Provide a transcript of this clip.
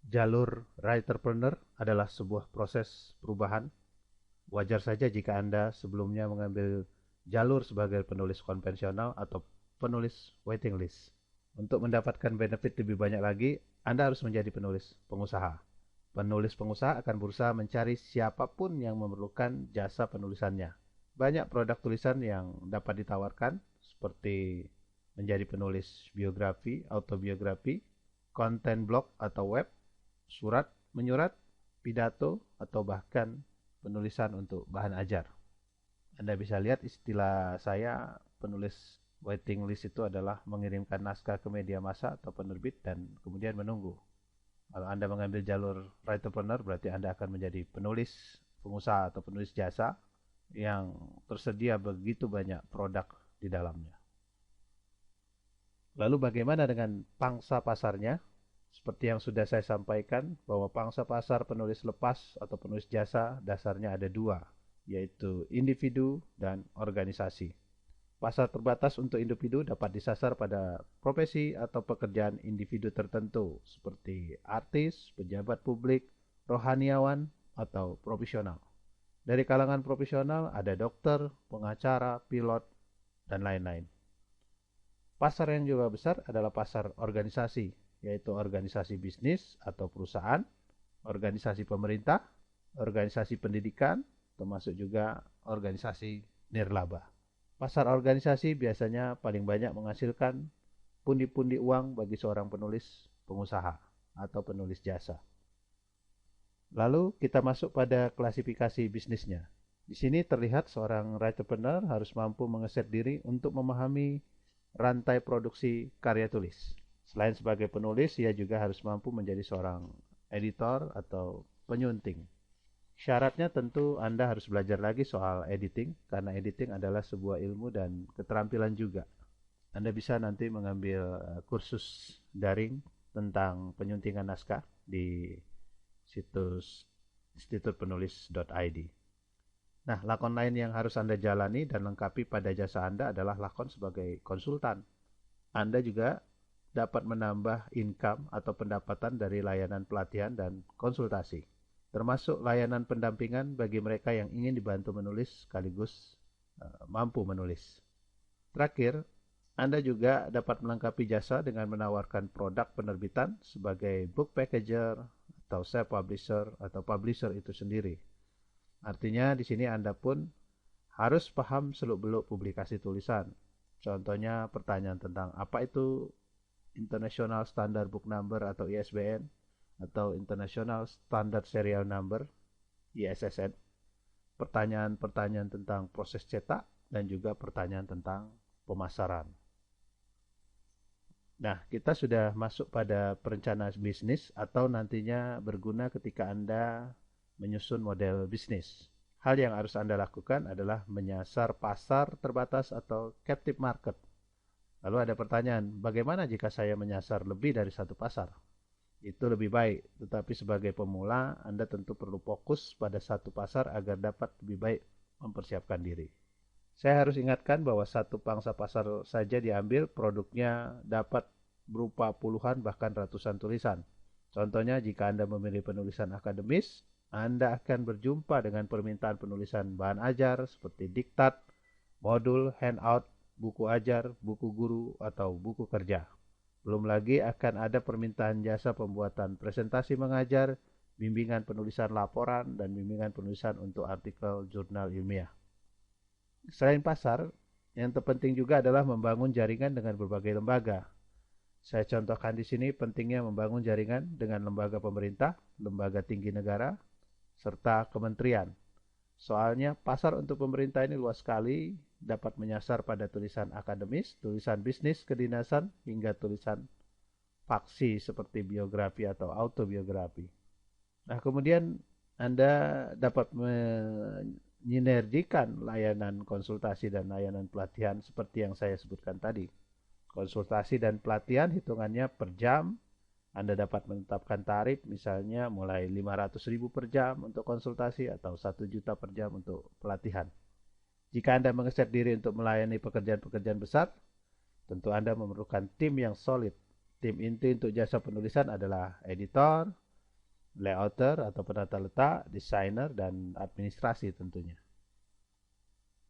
Jalur writerpreneur adalah sebuah proses perubahan. Wajar saja jika Anda sebelumnya mengambil jalur sebagai penulis konvensional atau penulis waiting list. Untuk mendapatkan benefit lebih banyak lagi, Anda harus menjadi penulis pengusaha. Penulis pengusaha akan berusaha mencari siapapun yang memerlukan jasa penulisannya. Banyak produk tulisan yang dapat ditawarkan, seperti menjadi penulis biografi, autobiografi, konten blog atau web, surat, menyurat, pidato, atau bahkan penulisan untuk bahan ajar. Anda bisa lihat istilah saya penulis waiting list itu adalah mengirimkan naskah ke media massa atau penerbit dan kemudian menunggu. Kalau Anda mengambil jalur writerpreneur berarti Anda akan menjadi penulis pengusaha atau penulis jasa yang tersedia begitu banyak produk di dalamnya. Lalu bagaimana dengan pangsa pasarnya? Seperti yang sudah saya sampaikan, bahwa pangsa pasar penulis lepas atau penulis jasa dasarnya ada dua, yaitu individu dan organisasi. Pasar terbatas untuk individu dapat disasar pada profesi atau pekerjaan individu tertentu, seperti artis, pejabat publik, rohaniawan, atau profesional. Dari kalangan profesional ada dokter, pengacara, pilot, dan lain-lain. Pasar yang juga besar adalah pasar organisasi, yaitu organisasi bisnis atau perusahaan, organisasi pemerintah, organisasi pendidikan, termasuk juga organisasi nirlaba. Pasar organisasi biasanya paling banyak menghasilkan pundi-pundi uang bagi seorang penulis pengusaha atau penulis jasa. Lalu kita masuk pada klasifikasi bisnisnya. Di sini terlihat seorang writerpreneur harus mampu mengeset diri untuk memahami rantai produksi karya tulis. Selain sebagai penulis, ia juga harus mampu menjadi seorang editor atau penyunting. Syaratnya tentu Anda harus belajar lagi soal editing, karena editing adalah sebuah ilmu dan keterampilan juga. Anda bisa nanti mengambil kursus daring tentang penyuntingan naskah di situs institutpenulis.id. Nah, lakon lain yang harus Anda jalani dan lengkapi pada jasa Anda adalah lakon sebagai konsultan. Anda juga dapat menambah income atau pendapatan dari layanan pelatihan dan konsultasi, termasuk layanan pendampingan bagi mereka yang ingin dibantu menulis sekaligus mampu menulis. Terakhir, Anda juga dapat melengkapi jasa dengan menawarkan produk penerbitan sebagai book packager atau self-publisher atau publisher itu sendiri. Artinya di sini Anda pun harus paham seluk-beluk publikasi tulisan. Contohnya pertanyaan tentang apa itu International Standard Book Number atau ISBN atau International Standard Serial Number ISSN. Pertanyaan-pertanyaan tentang proses cetak dan juga pertanyaan tentang pemasaran. Nah, kita sudah masuk pada perencanaan bisnis atau nantinya berguna ketika Anda menyusun model bisnis. Hal yang harus Anda lakukan adalah menyasar pasar terbatas atau captive market. Lalu ada pertanyaan, bagaimana jika saya menyasar lebih dari satu pasar? Itu lebih baik, tetapi sebagai pemula Anda tentu perlu fokus pada satu pasar agar dapat lebih baik mempersiapkan diri. Saya harus ingatkan bahwa satu pangsa pasar saja diambil, produknya dapat berupa puluhan bahkan ratusan tulisan. Contohnya, jika Anda memilih penulisan akademis, Anda akan berjumpa dengan permintaan penulisan bahan ajar seperti diktat, modul, handout, buku ajar, buku guru, atau buku kerja. Belum lagi akan ada permintaan jasa pembuatan presentasi mengajar, bimbingan penulisan laporan, dan bimbingan penulisan untuk artikel jurnal ilmiah. Selain pasar, yang terpenting juga adalah membangun jaringan dengan berbagai lembaga. Saya contohkan di sini pentingnya membangun jaringan dengan lembaga pemerintah, lembaga tinggi negara, serta kementerian. Soalnya pasar untuk pemerintah ini luas sekali, dapat menyasar pada tulisan akademis, tulisan bisnis, kedinasan, hingga tulisan faksi seperti biografi atau autobiografi. Nah, kemudian Anda dapat menyinergikan layanan konsultasi dan layanan pelatihan seperti yang saya sebutkan tadi. Konsultasi dan pelatihan hitungannya per jam. Anda dapat menetapkan tarif misalnya mulai 500.000 per jam untuk konsultasi atau 1 juta per jam untuk pelatihan. Jika Anda mengeset diri untuk melayani pekerjaan-pekerjaan besar, tentu Anda memerlukan tim yang solid. Tim inti untuk jasa penulisan adalah editor, layouter atau penata letak, desainer, dan administrasi tentunya.